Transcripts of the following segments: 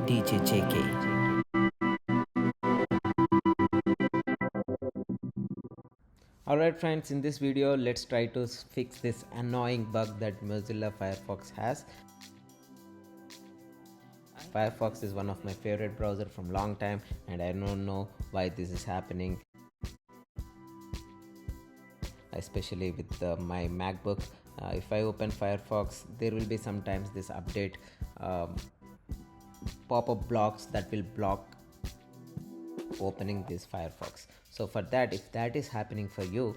DJJK. Alright friends, in this video let's try to fix this annoying bug that Mozilla Firefox has. Firefox is one of my favorite browser from long time and I don't know why this is happening, especially with my MacBook. If I open Firefox, there will be sometimes this update pop-up blocks that will block opening this Firefox. So for that, if that is happening for you,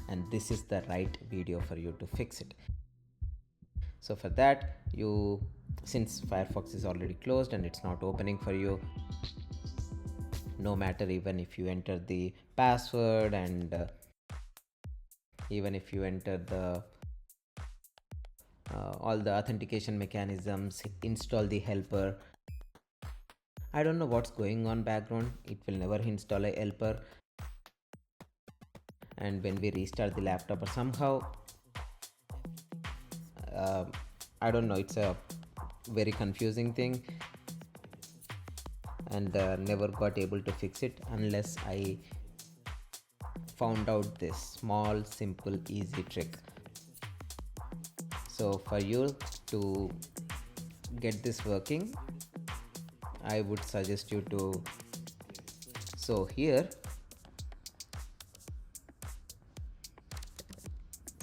and this is the right video for you to fix it. So for that, since Firefox is already closed and it's not opening for you, no matter even if you enter the password and even if you enter the all the authentication mechanisms, install the helper, I don't know what's going on background, it will never install a helper. And when we restart the laptop, or somehow I don't know, it's a very confusing thing, and never got able to fix it unless I found out this small, simple, easy trick. So for you to get this working, I would suggest you to, so here,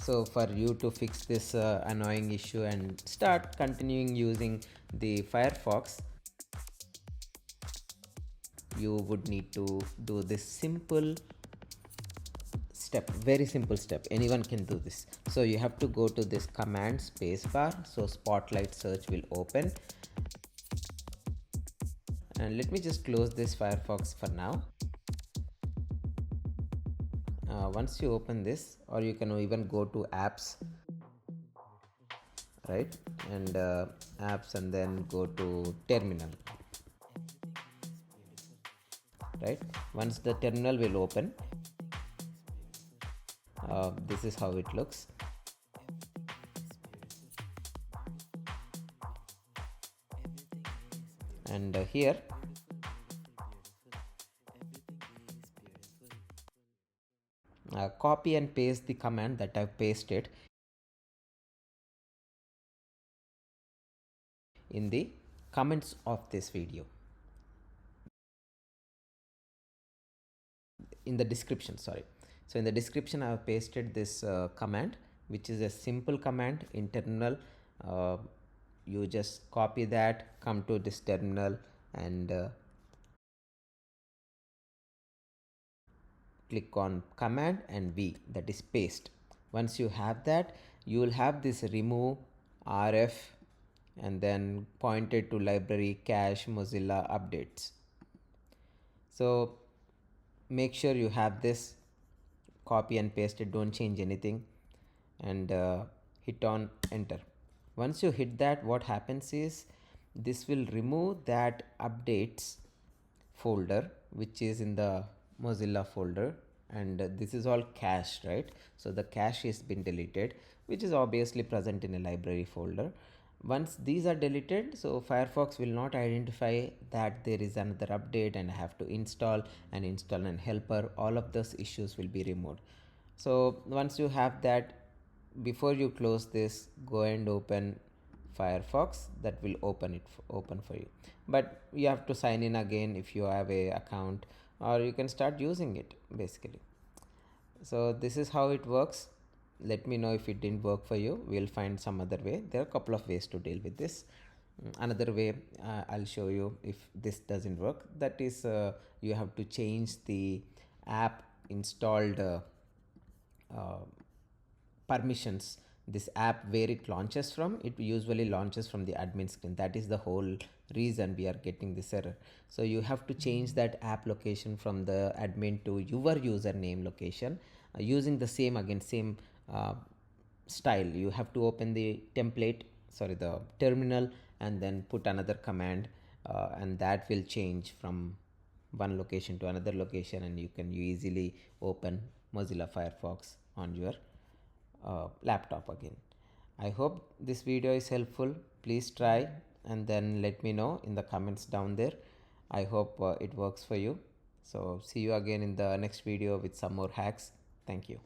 so for you to fix this annoying issue and start continuing using the Firefox, you would need to do this simple step, very simple step. Anyone can do this. So you have to go to this command spacebar, so Spotlight search will open, and let me just close this Firefox for now. Once you open this, or you can even go to apps, right, and apps, and then go to terminal, right. Once the terminal will open, this is how it looks. And here copy and paste the command that I've pasted in the comments of this video, in the description, sorry. So in the description I have pasted this command, which is a simple command in terminal. You just copy that, come to this terminal, and click on command and V, that is paste. Once you have that, you will have this remove rf and then pointed to library cache Mozilla updates. So make sure you have this, copy and paste it, don't change anything, and hit on enter. Once you hit that, what happens is this will remove that updates folder which is in the Mozilla folder, and this is all cached, right? So the cache has been deleted, which is obviously present in a library folder. Once these are deleted, so Firefox will not identify that there is another update and I have to install an helper. All of those issues will be removed. So once you have that, before you close this, go and open Firefox. That will open for you, but you have to sign in again if you have a account, or you can start using it basically. So this is how it works. Let me know if it didn't work for you. We'll find some other way. There are a couple of ways to deal with this. Another way I'll show you if this doesn't work, that is you have to change the app installed permissions. This app, where it launches from, it usually launches from the admin screen. That is the whole reason we are getting this error. So you have to change that app location from the admin to your username location, using the same style. You have to open the the terminal, and then put another command, and that will change from one location to another location, and you can easily open Mozilla Firefox on your laptop again. I hope this video is helpful. Please try and then let me know in the comments down there. I hope it works for you. So see you again in the next video with some more hacks. Thank you.